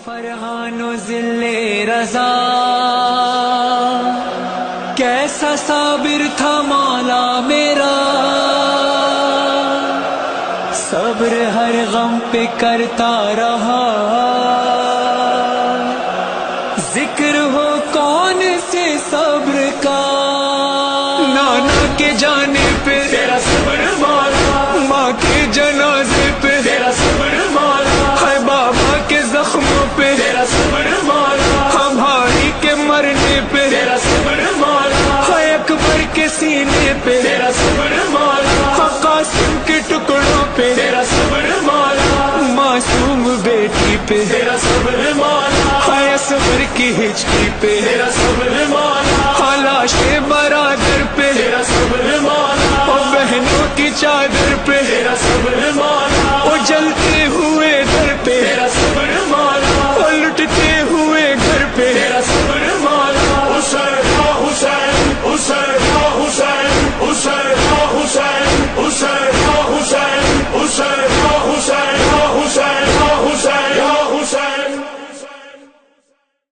فرحان و ذل رضا کیسا صابر تھا مولا میرا، صبر ہر غم پہ کرتا رہا، ذکر ہو کون سے صبر کا، نانا کے جانے پہ تیرا صبر مولا، ماں کے جنازے پہ تیرا صبر مولا، ہے بابا کے زخموں پہ تیرا صبر مولا، ہاں بھائی کے مرنے پہ تیرا صبر مولا، ہے اکبر کے سینے پہ تیرا صبر مولا، ہاں قاسم کے ٹکڑوں پہ تیرا صبر مولا، معصوم بیٹی پہ تیرا صبر مولا، ہے اصغر کی ہچکی پہ تیرا صبر مولا، ہاں لاش برادر پہ تیرا صبر مولا، اور بہنوں کی چادر پہ تیرا صبر مولا۔